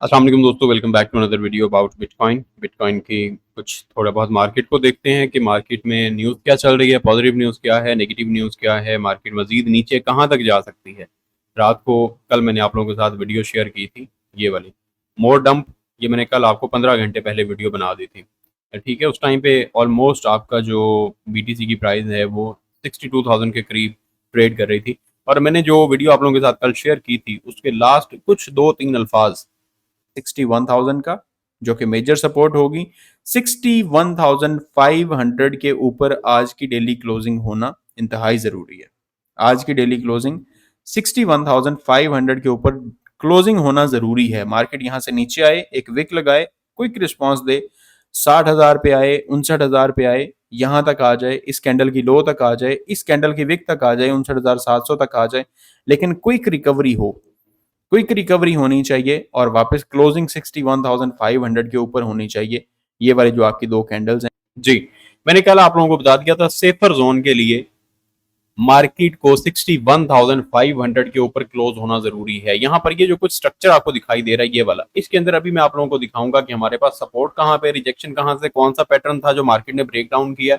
अस्सलाम वालेकुम दोस्तों, welcome back to another video about bitcoin. Bitcoin की कुछ थोड़ा बहुत मार्केट को देखते हैं कि मार्केट में न्यूज़ क्या चल रही है, पॉजिटिव न्यूज़ क्या है, नेगेटिव न्यूज़ क्या है, मार्केट मजीद नीचे कहाँ तक जा सकती है। रात को कल मैंने आप लोगों के साथ वीडियो शेयर की थी, ये वाली मोर डंप। ये मैंने कल आपको 15 घंटे पहले वीडियो बना दी थी, ठीक है। उस टाइम पे ऑलमोस्ट आपका जो BTC की प्राइस है वो 62,000 के करीब ट्रेड कर रही थी। और मैंने जो वीडियो आप लोगों के साथ कल शेयर की थी उसके लास्ट कुछ 2-3 अल्फाज 61,000 का, जो कि मेजर सपोर्ट होगी। 61,500 के ऊपर आज की डेली क्लोजिंग होना इंतहाई ज़रूरी है। आज की डेली क्लोजिंग 61,500 के ऊपर क्लोजिंग होना ज़रूरी है। मार्केट यहाँ से नीचे आए, एक विक लगाए, क्विक रिस्पॉन्स दे, 60,000 पे आए, 59,000 पे आए, यहाँ तक आ जाए, इस कैंडल की लो तक आ जाए, इस कैंडल की विक तक आ जाए, 59,700 तक आ जाए, लेकिन क्विक रिकवरी हो, क्विक रिकवरी होनी चाहिए और वापस क्लोजिंग 61,500 के ऊपर होनी चाहिए। ये वाली जो आपकी दो कैंडल्स हैं जी, मैंने कल आप लोगों को बता दिया था सेफर जोन के लिए मार्केट को 61,500 के ऊपर क्लोज होना जरूरी है। यहाँ पर ये जो कुछ स्ट्रक्चर आपको दिखाई दे रहा है ये वाला, इसके अंदर अभी मैं आप लोगों को दिखाऊंगा कि हमारे पास सपोर्ट कहाँ पे, रिजेक्शन कहाँ से, कौन सा पैटर्न था जो मार्केट ने ब्रेक डाउन किया,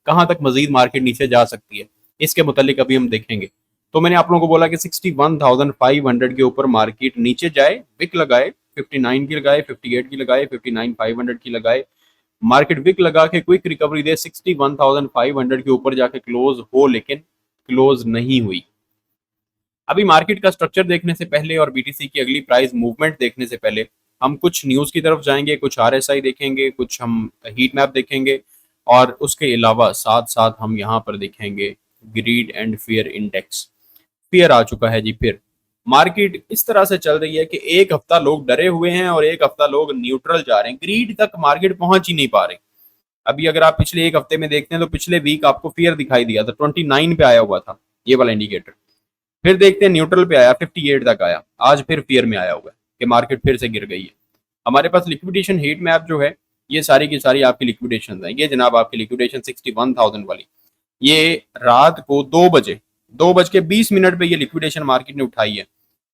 कहाँ तक मजीद मार्केट नीचे जा सकती है, इसके मुतालिक अभी हम देखेंगे। तो मैंने आप लोगों को बोला कि 61,500 के ऊपर मार्केट नीचे जाए, विक लगाए, 59 की लगाए, 58 की लगाए, 59,500 की लगाए, मार्केट विक लगा के क्विक रिकवरी दे, 61,500 के ऊपर जाके क्लोज हो, लेकिन क्लोज नहीं हुई। अभी मार्केट का स्ट्रक्चर देखने से पहले और BTC की अगली प्राइस मूवमेंट देखने से पहले हम कुछ न्यूज़ की तरफ जाएंगे, कुछ RSI देखेंगे, कुछ हम हीट मैप देखेंगे और उसके अलावा साथ साथ हम यहाँ पर देखेंगे greed and fear index. Fear आ चुका है जी। फिर मार्केट इस तरह से चल रही है कि एक हफ्ता लोग डरे हुए हैं और एक हफ्ता लोग न्यूट्रल जा रहे हैं, ग्रीड तक मार्केट पहुंच ही नहीं पा रही। अभी अगर आप पिछले एक हफ्ते में देखते हैं तो पिछले वीक आपको फियर दिखाई दिया था, 29 पे आया हुआ था ये वाला इंडिकेटर। फिर देखते हैं न्यूट्रल पे आया, 58 तक आया, आज फिर फियर में आया हुआ है कि मार्केट फिर से गिर गई है। हमारे पास लिक्विडेशन हीट मैप जो है, ये सारी की सारी आपकी लिक्विडेशन है। ये जनाब आपकी लिक्विडेशन 61,000 वाली, ये रात को 2 बज के 20 मिनट पे ये लिक्विडेशन मार्केट ने उठाई है।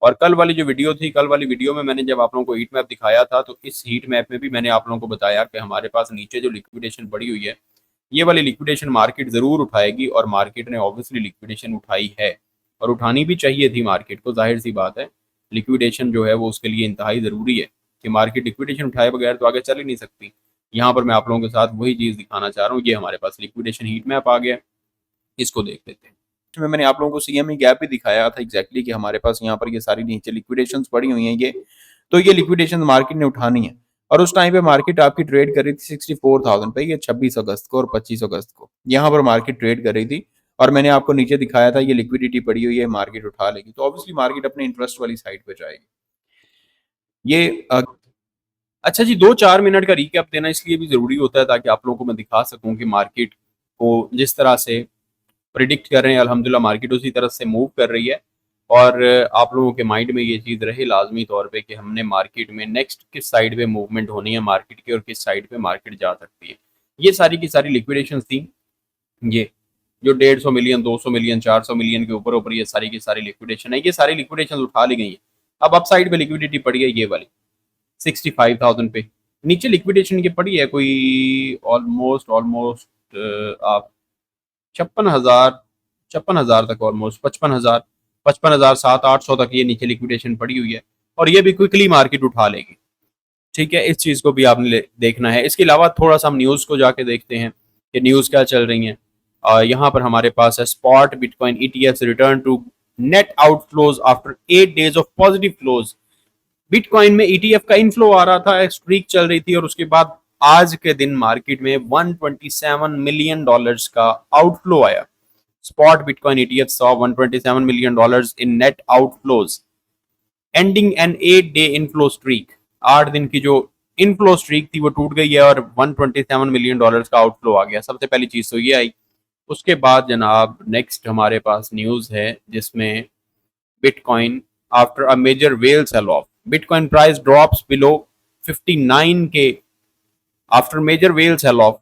और कल वाली जो वीडियो थी, कल वाली वीडियो में मैंने जब आप लोगों को हीट मैप दिखाया था तो इस हीट मैप में भी मैंने आप लोगों को बताया कि हमारे पास नीचे जो लिक्विडेशन पड़ी हुई है, ये वाली लिक्विडेशन मार्केट जरूर उठाएगी और मार्केट ने ऑब्वियसली लिक्विडेशन उठाई है और उठानी भी चाहिए थी मार्केट को, जाहिर सी बात है। लिक्विडेशन जो है वो उसके लिए इंतहाई ज़रूरी है कि मार्केट लिक्विडेशन उठाए बगैर तो आगे चल ही नहीं सकती। यहाँ पर मैं आप लोगों के साथ वही चीज़ दिखाना चाह रहा हूँ। ये हमारे पास लिक्विडेशन हीट मैप आ गया, इसको देख लेते हैं। में मैंने आप लोगों को CME गैप भी दिखाया था एग्जैक्टली कि हमारे पास यहाँ पर ये सारी नीचे लिक्विडेशंस पड़ी हुई हैं। ये तो ये लिक्विडेशन मार्केट ने उठानी है और उस टाइम पे मार्केट आपकी ट्रेड कर रही थी 64,000 पे, ये 26 अगस्त को और 25 अगस्त को यहाँ पर मार्केट ट्रेड कर रही थी। और मैंने आपको नीचे दिखाया था ये लिक्विडिटी पड़ी हुई है, मार्केट उठा लेगी तो ऑब्वियसली मार्केट अपने इंटरेस्ट वाली साइड पे जाएगी। ये अच्छा जी, 2-4 मिनट का रिकैप देना इसलिए भी जरूरी होता है ताकि आप लोगों को मैं दिखा सकूं कि मार्केट को जिस तरह से प्रिडिक्ट कर रहे हैं अल्हम्दुलिल्लाह मार्केट उसी तरह से मूव कर रही है। और आप लोगों के माइंड में ये चीज़ रहे लाजमी तौर पे कि हमने मार्केट में नेक्स्ट किस साइड पे मूवमेंट होनी है मार्केट की और किस साइड पे मार्केट जा सकती है। ये सारी की सारी लिक्विडेशन थी, ये जो 150 मिलियन, 200 मिलियन, 400 मिलियन के ऊपर ऊपर ये सारी की सारी लिक्विडेशन है, ये सारी लिक्विडेशन उठा ली गई है। अब अप साइड पे लिक्विडिटी पड़ी है ये वाली 65,000 पे। नीचे लिक्विडेशन की पड़ी है कोई ऑलमोस्ट ऑलमोस्ट आप 56,000 तक, ऑलमोस्ट 55,000 तक ये नीचे लिक्विडेशन पड़ी हुई है और ये भी क्विकली मार्केट उठा लेगी। ठीक है, इस चीज़ को भी आपने देखना है। इसके अलावा थोड़ा सा हम न्यूज़ को जाके देखते हैं कि न्यूज़ क्या चल रही है। यहाँ पर हमारे पास है spot bitcoin ETFs return to net outflows after 8 days of positive flows. Bitcoin में ETF का इनफ्लो आ रहा था, स्ट्रीक चल रही थी और उसके बाद आज के दिन मार्केट में $127 मिलियन का आउटफ्लो आया। Spot Bitcoin ETF saw $127 million in net outflows, ending an 8-day inflow streak। 8 दिन की जो इनफ्लो स्ट्रीक थी वो टूट गई है और $127 मिलियन का आउटफ्लो आ गया। सबसे पहली चीज तो ये आई। उसके बाद जनाब नेक्स्ट हमारे पास न्यूज है जिसमें bitcoin after a major whale sell off, bitcoin price drops below 59K after major whale sell off.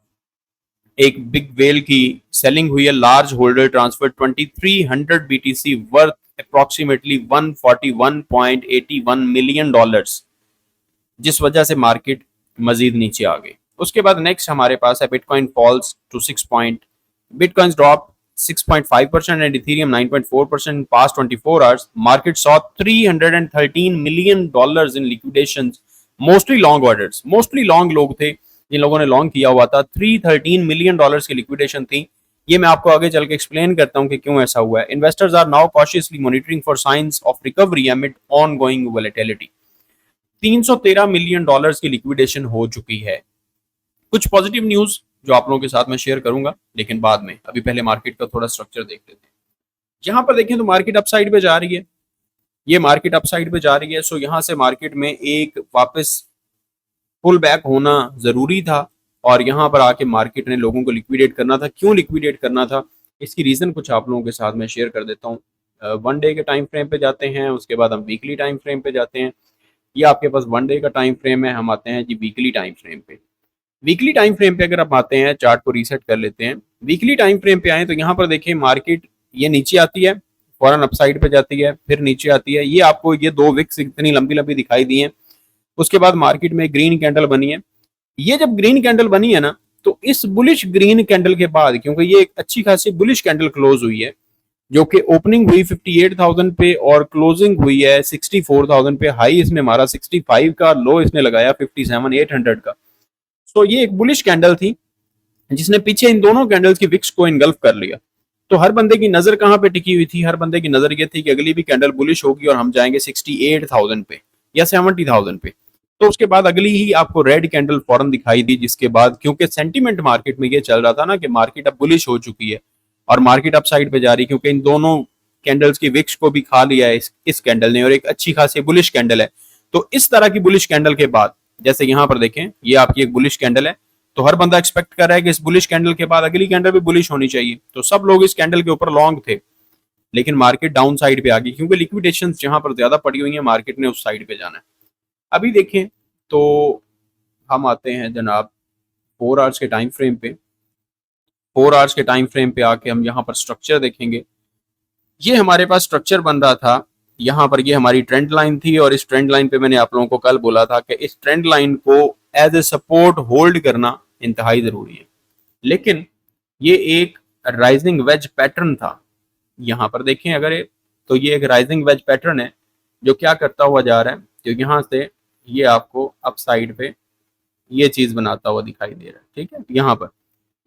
एक बिग वेल की सेलिंग हुई है, large holder transfer 2300 BTC worth approximately $141.81 million. जिस वजह से मार्केट मजीद नीचे आ गई। उसके बाद नेक्स्ट हमारे पास है bitcoin falls to 6 point, bitcoin drop 6.5% and Ethereum 9.4% in past 24 hours. Market saw $313 million in liquidations, mostly long orders, mostly long लोग थे जिन लोगों ने लॉन्ग किया हुआ था। $313 मिलियन की लिक्विडेशन थी। ये मैं आपको आगे चल के एक्सप्लेन करता हूँ कि क्यों ऐसा हुआ है। Investors are now cautiously monitoring for signs of recovery amid ongoing volatility. $313 million की लिक्विडेशन हो चुकी है। कुछ पॉजिटिव न्यूज जो आप लोगों के साथ में शेयर करूंगा, लेकिन बाद में, अभी पहले मार्केट का थोड़ा स्ट्रक्चर देख लेते हैं। यहां पर देखें तो मार्केट अपसाइड पे जा रही है, ये मार्केट अपसाइड पे जा रही है। सो यहां से मार्केट में एक वापस पुल बैक होना जरूरी था और यहां पर आके मार्केट ने लोगों को लिक्विडेट करना था। क्यों लिक्विडेट करना था, इसकी रीजन कुछ आप लोगों के साथ में शेयर कर देता हूँ। वन डे के टाइम फ्रेम पे जाते हैं, उसके बाद हम वीकली टाइम फ्रेम पे जाते हैं। ये आपके पास वन डे का टाइम फ्रेम है, हम आते हैं जी वीकली टाइम फ्रेम पे। वीकली टाइम फ्रेम पे अगर आप आते हैं, चार्ट को रीसेट कर लेते हैं, वीकली टाइम फ्रेम पे आए तो यहाँ पर देखिए मार्केट ये नीचे आती है, फौरन अपसाइड पे जाती है, फिर नीचे आती है। ये आपको ये दो विक्स इतनी लंबी लंबी दिखाई दी हैं। उसके बाद मार्केट में ग्रीन कैंडल बनी है। ये जब ग्रीन कैंडल बनी है ना, तो इस बुलिश ग्रीन कैंडल के बाद, क्योंकि ये एक अच्छी खासी बुलिश कैंडल क्लोज हुई है, जो कि ओपनिंग हुई 58,000 पे और क्लोजिंग हुई है 64,000 पे। हाई इसने मारा 65 का, लो इसने लगाया 57,800 का। तो ये एक बुलिश कैंडल थी जिसने पीछे इन दोनों कैंडल्स की विक्स को इनगल्फ कर लिया। तो हर बंदे की नजर कहां पे टिकी हुई थी, हर बंदे की नजर ये थी कि अगली भी कैंडल बुलिश होगी और हम जाएंगे 68,000 पे या 70,000 पे। तो उसके बाद अगली ही आपको रेड कैंडल फौरन दिखाई दी, जिसके बाद क्योंकि सेंटीमेंट मार्केट में ये चल रहा था ना कि मार्केट अब बुलिश हो चुकी है और मार्केट अप साइड पे जा रही है, क्योंकि इन दोनों कैंडल्स की विक्स को भी खा लिया है इस कैंडल ने और एक अच्छी खासी बुलिश कैंडल है। तो इस तरह की बुलिश कैंडल के बाद, जैसे यहां पर देखें ये आपकी एक बुलिश कैंडल है, तो हर बंदा एक्सपेक्ट कर रहा है कि इस बुलिश कैंडल के बाद अगली कैंडल भी बुलिश होनी चाहिए। तो सब लोग इस कैंडल के ऊपर लॉन्ग थे, लेकिन मार्केट डाउन साइड पे आ गई क्योंकि लिक्विडेशन जहां पर ज्यादा पड़ी हुई है, मार्केट ने उस साइड पे जाना है। अभी देखें तो हम आते हैं जनाब 4 आवर्स के टाइम फ्रेम पे। 4 आवर्स के टाइम फ्रेम पे आके हम यहाँ पर स्ट्रक्चर देखेंगे। ये हमारे पास स्ट्रक्चर बन रहा था, यहाँ पर ये हमारी ट्रेंड लाइन थी और इस ट्रेंड लाइन पे मैंने आप लोगों को कल बोला था कि इस ट्रेंड लाइन को एज ए सपोर्ट होल्ड करना इंतहाई जरूरी है। लेकिन ये एक राइजिंग वेज पैटर्न था। यहाँ पर देखें अगर, तो ये एक राइजिंग वेज पैटर्न है जो क्या करता हुआ जा रहा है, जो यहाँ से ये आपको अप साइड पे ये चीज बनाता हुआ दिखाई दे रहा है। ठीक है, यहाँ पर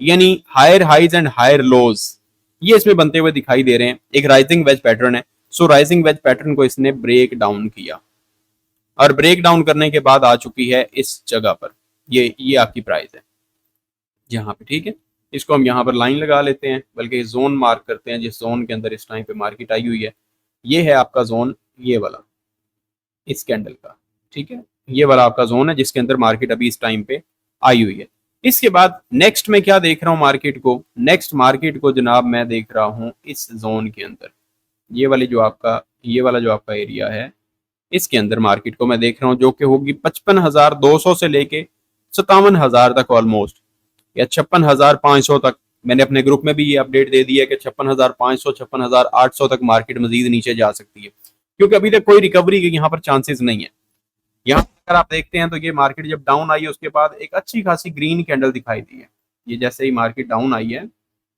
यानी higher highs and higher lows ये इसमें बनते हुए दिखाई दे रहे हैं। एक राइजिंग वेज पैटर्न है। सो राइजिंग वेज पैटर्न को इसने ब्रेक डाउन किया और ब्रेक डाउन करने के बाद आ चुकी है इस जगह पर। ये आपकी प्राइस है यहाँ पे। ठीक है, इसको हम यहाँ पर लाइन लगा लेते हैं, बल्कि जोन मार्क करते हैं जिस जोन के अंदर इस टाइम पे मार्केट आई हुई है। ये है आपका जोन, ये वाला इस कैंडल का। ठीक है, ये वाला आपका जोन है जिसके अंदर मार्केट अभी इस टाइम पे आई हुई है। इसके बाद नेक्स्ट में क्या देख रहा हूं मार्केट को, नेक्स्ट मार्केट को जनाब मैं देख रहा हूं इस जोन के अंदर। ये वाला जो आपका एरिया है, इसके अंदर मार्केट को मैं देख रहा हूं, जो कि होगी 55,200 से लेके 57,000 तक ऑलमोस्ट, या 56,500 तक। मैंने अपने ग्रुप में भी ये अपडेट दे दी है कि 56,500 56,800 तक मार्केट मजीद नीचे जा सकती है, क्योंकि अभी तक कोई रिकवरी के यहाँ पर चांसेस नहीं है। यहाँ अगर आप देखते हैं तो ये मार्केट जब डाउन आई है उसके बाद एक अच्छी खासी ग्रीन कैंडल दिखाई दी है। ये जैसे ही मार्केट डाउन आई है,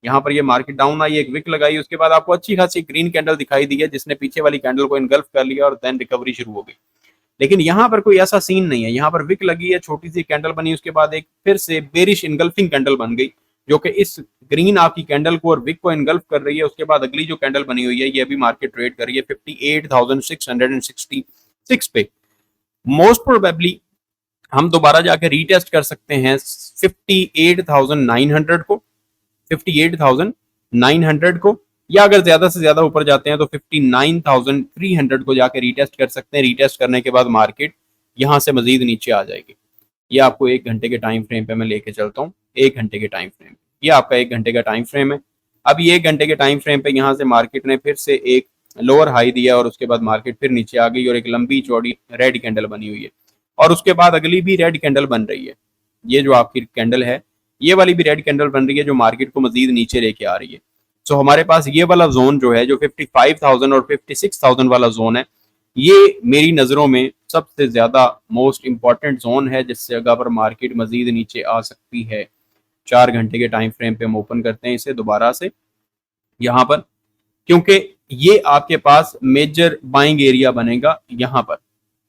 यहाँ पर ये मार्केट डाउन आई, एक विक लगाई, उसके बाद आपको अच्छी खासी ग्रीन कैंडल दिखाई दी है जिसने पीछे वाली कैंडल को इनगल्फ कर लिया और देन रिकवरी शुरू हो गई। लेकिन यहाँ पर कोई ऐसा सीन नहीं है। यहाँ पर विक लगी है, छोटी सी कैंडल बनी, उसके बाद एक फिर से बेरिश इनगल्फिंग कैंडल बन गई जो कि इस ग्रीन आपकी कैंडल को और विक को इनगल्फ कर रही है। उसके बाद अगली जो कैंडल बनी हुई है ये अभी मार्केट ट्रेड कर रही है 58,666 पे। मोस्ट प्रोबेबली हम दोबारा जाकर रीटेस्ट कर सकते हैं 58,900 को, 58,900 को, या अगर ज्यादा से ज्यादा ऊपर जाते हैं तो 59,300 को जाकर रीटेस्ट कर सकते हैं। रीटेस्ट करने के बाद मार्केट यहां से मजीद नीचे आ जाएगी। ये आपको 1 घंटे के टाइम फ्रेम पे मैं लेके चलता हूँ। 1 घंटे के टाइम फ्रेम, ये आपका 1 घंटे का टाइम फ्रेम है। अभी 1 घंटे के टाइम फ्रेम पे यहाँ से मार्केट ने फिर से एक लोअर हाई दिया और उसके बाद मार्केट फिर नीचे आ गई और एक लंबी चौड़ी रेड कैंडल बनी हुई है और उसके बाद अगली भी रेड कैंडल बन रही है। ये जो आपकी कैंडल है, ये वाली भी रेड कैंडल बन रही है जो मार्केट को मजीद नीचे लेके आ रही है। सो हमारे पास ये वाला जोन जो है, जो 55,000 और 56,000 वाला जोन है, ये मेरी नजरों में सबसे ज़्यादा मोस्ट इम्पॉर्टेंट जोन है जिससे अगर मार्केट मज़ीद नीचे आ सकती है। 4 घंटे के टाइम फ्रेम पे हम ओपन करते हैं इसे दोबारा से यहाँ पर, क्योंकि ये आपके पास मेजर बाइंग एरिया बनेगा यहाँ पर।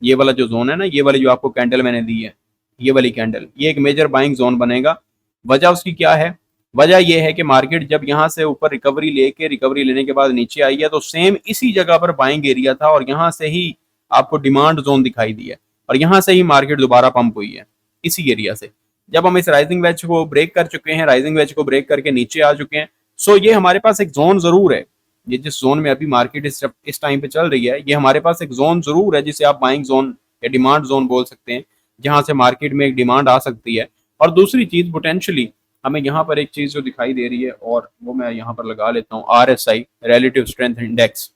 ये वाला जो जोन है ना, ये वाली जो आपको कैंडल मैंने दी है, ये वाली कैंडल, ये एक मेजर बाइंग जोन बनेगा। वजह उसकी क्या है? वजह ये है कि मार्केट जब यहाँ से ऊपर रिकवरी लेने के बाद नीचे आई है तो सेम इसी जगह पर बाइंग एरिया था और यहाँ से ही आपको डिमांड जोन दिखाई दी है और यहाँ से ही मार्केट दोबारा पंप हुई है इसी एरिया से। जब हम इस राइजिंग वेज को ब्रेक कर चुके हैं, राइजिंग वेज को ब्रेक करके नीचे आ चुके हैं, सो ये हमारे पास एक जोन जरूर है। ये जिस जोन में अभी मार्केट इस टाइम पे चल रही है, ये हमारे पास एक जोन जरूर है जिसे आप बाइंग जोन या डिमांड जोन बोल सकते हैं, जहां से मार्केट में एक डिमांड आ सकती है। और दूसरी चीज पोटेंशियली हमें यहाँ पर एक चीज जो दिखाई दे रही है और वो मैं यहाँ पर लगा लेता हूँ, RSI रिलेटिव स्ट्रेंथ इंडेक्स।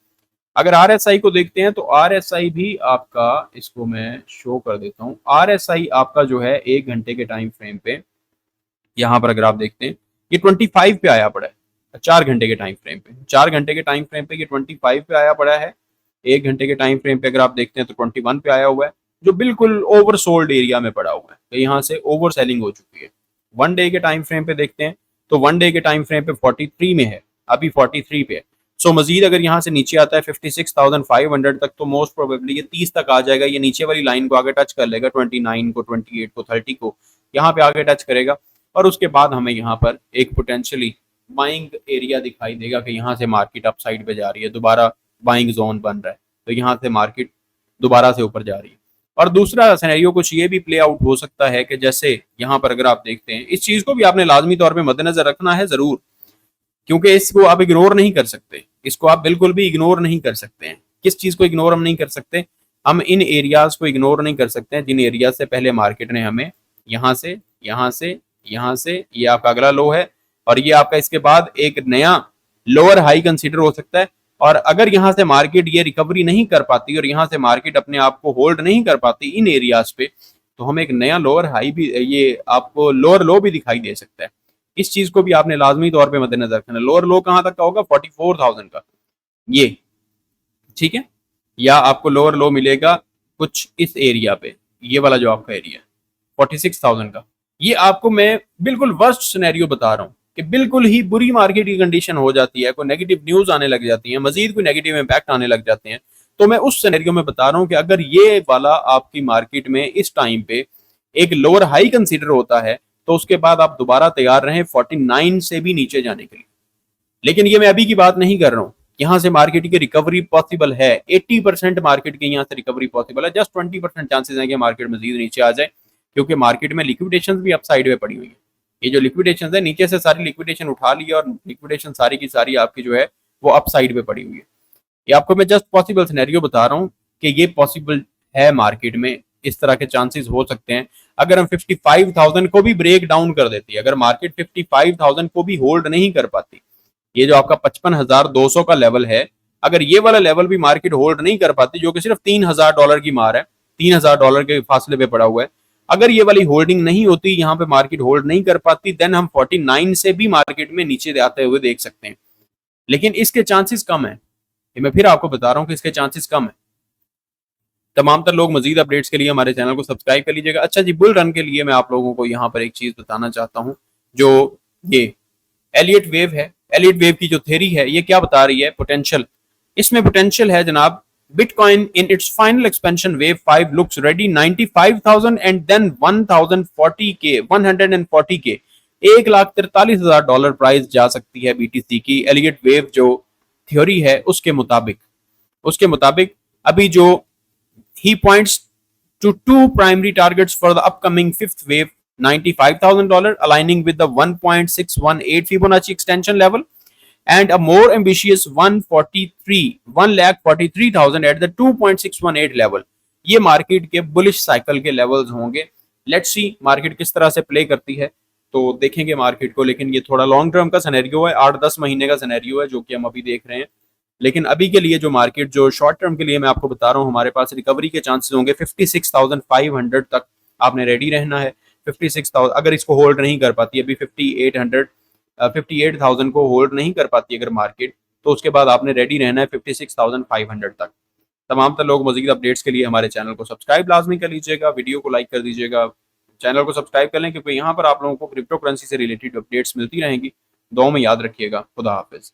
अगर RSI को देखते हैं तो RSI भी आपका, इसको मैं शो कर देता हूँ, RSI आपका जो है 1 घंटे के टाइम फ्रेम पे यहाँ पर अगर आप देखते हैं ये 25 पे आया पड़ा है। 4 घंटे के टाइम फ्रेम पे, 4 घंटे के टाइम फ्रेम पे ये 25 पे आया पड़ा है। 1 घंटे के टाइम फ्रेम पे अगर आप देखते हैं तो 21 पे आया हुआ है, जो बिल्कुल ओवरसोल्ड एरिया में पड़ा हुआ है, तो यहाँ से ओवर सेलिंग हो चुकी है। 1 डे के टाइम फ्रेम पे देखते हैं तो 1 डे के टाइम फ्रेम पे 43 में है, अभी 43 पे है। सो मजीद अगर यहाँ से नीचे आता है 56,500 तक तो मोस्ट प्रोबेबली ये 30 तक आ जाएगा। ये नीचे वाली लाइन को आगे टच कर लेगा, 29 को, 28 को, 30 को, यहाँ पे आगे टच करेगा और उसके बाद हमें यहाँ पर एक पोटेंशियली बाइंग एरिया दिखाई देगा कि यहाँ से मार्केट अप साइड पे जा रही है, दोबारा बाइंग जोन बन रहा है, तो यहाँ से मार्केट दोबारा से ऊपर जा रही है। और दूसरा सिनेरियो कुछ ये भी प्ले आउट हो सकता है कि जैसे यहाँ पर अगर आप देखते हैं, इस चीज को भी आपने लाजमी तौर पे मद्देनजर रखना है जरूर, क्योंकि इसको आप इग्नोर नहीं कर सकते, इसको आप बिल्कुल भी इग्नोर नहीं कर सकते हैं। किस चीज को इग्नोर हम नहीं कर सकते? हम इन एरियाज को इग्नोर नहीं कर सकते हैं जिन एरिया से पहले मार्केट ने हमें यहाँ से, यहाँ से, यहाँ से, ये आपका अगला लो है और ये आपका इसके बाद एक नया लोअर हाई कंसीडर हो सकता है। और अगर यहाँ से मार्केट ये रिकवरी नहीं कर पाती और यहाँ से मार्केट अपने आप को होल्ड नहीं कर पाती इन एरियाज पे, तो हमें एक नया लोअर हाई भी, ये आपको लोअर लो भी दिखाई दे सकता है। इस चीज को भी आपने लाजमी तौर पे मद्देनजर रखना। लोअर लो कहाँ तक का होगा? 44,000 का, ये ठीक है। या आपको लोअर लो मिलेगा कुछ इस एरिया पे, ये वाला जो आपका एरिया 46,000 का। ये आपको मैं बिल्कुल वर्स्ट सिनेरियो बता रहा हूँ कि बिल्कुल ही बुरी मार्केट की कंडीशन हो जाती है, कोई नेगेटिव न्यूज आने लग जाती है, मजीद कोई नेगेटिव इंपैक्ट आने लग जाते हैं, तो मैं उस सिनेरियो में बता रहा हूँ कि अगर ये वाला आपकी मार्केट में इस टाइम पे एक लोअर हाई कंसीडर होता है तो उसके बाद आप दोबारा तैयार रहें 49 से भी नीचे जाने के लिए। लेकिन ये मैं अभी की बात नहीं कर रहा हूँ, यहाँ से मार्केट की रिकवरी पॉसिबल है। 80% मार्केट की यहाँ से रिकवरी पॉसिबल है, जस्ट 20% चांसेस हैं कि मार्केट मजीद नीचे आ जाए, क्योंकि मार्केट में लिक्विडेशन भी अप साइड में पड़ी हुई है। ये जो लिक्विडेशन है, नीचे से सारी लिक्विडेशन उठा ली और लिक्विडेशन सारी की सारी आपकी जो है वो अप साइड में पड़ी हुई है। ये आपको मैं जस्ट पॉसिबल सिनेरियो बता रहा हूँ कि ये पॉसिबल है, मार्केट में इस तरह के चांसेस हो सकते हैं। अगर हम 55,000 को भी ब्रेक डाउन कर देती है, अगर मार्केट 55,000 को भी होल्ड नहीं कर पाती, ये जो आपका 55,200 का लेवल है, अगर ये वाला लेवल भी मार्केट होल्ड नहीं कर पाती, जो कि सिर्फ $3,000 की मार है, $3,000 के फासले पे पड़ा हुआ है, अगर ये वाली होल्डिंग नहीं होती, यहाँ पे मार्केट होल्ड नहीं कर पाती, देन हम 49 से भी मार्केट में नीचे आते हुए देख सकते हैं। लेकिन इसके चांसेस कम है, ये मैं फिर आपको बता रहा हूँ कि इसके चांसेस कम है। तमाम तर लोग मजीद अपडेट्स के लिए हमारे चैनल को सब्सक्राइब कर लीजिएगा। अच्छा जी, बुल रन के लिए मैं आप लोगों को यहाँ पर एक चीज बताना चाहता हूँ, जो ये एलियट वेव है, एलियट वेव की जो थ्योरी है, ये क्या बता रही है? पोटेंशियल, इसमें पोटेंशियल है जनाब, bitcoin in its final expansion wave 5 looks ready 95,000 and then 1,040K 140K $1,43,000 price जा सकती है BTC की। एलियट वेव जो थ्योरी है उसके मुताबिक अभी जो he points to two primary targets for the upcoming fifth wave, $95,000 aligning with the 1.618 Fibonacci extension level and a more ambitious 1,43,000 at the 2.618 level. ये मार्केट के बुलिश साइकिल के लेवल्स होंगे। लेट्स सी मार्केट किस तरह से play करती है, तो देखेंगे मार्केट को। लेकिन ये थोड़ा लॉन्ग टर्म का सिनेरियो है, 8-10 महीने का सिनेरियो है जो कि हम अभी देख रहे हैं। लेकिन अभी के लिए जो मार्केट जो शॉर्ट टर्म के लिए मैं आपको बता रहा हूँ, हमारे पास रिकवरी के चांसेस होंगे 56,500 तक आपने रेडी रहना है। 56,000 अगर इसको होल्ड नहीं कर पाती, अभी 58,000 को होल्ड नहीं कर पाती अगर मार्केट, तो उसके बाद आपने रेडी रहना है 56,500 तक। तमाम तर लोग मजीद अपडेट्स के लिए हमारे चैनल को सब्सक्राइब लाजमी कर लीजिएगा, वीडियो को लाइक कर दीजिएगा, चैनल को सब्सक्राइब कर लें, क्योंकि यहाँ पर आप लोगों को क्रिप्टो करेंसी से रिलेटेड अपडेट्स मिलती रहेंगी। दुआ में याद रखिएगा। खुदा हाफिज़।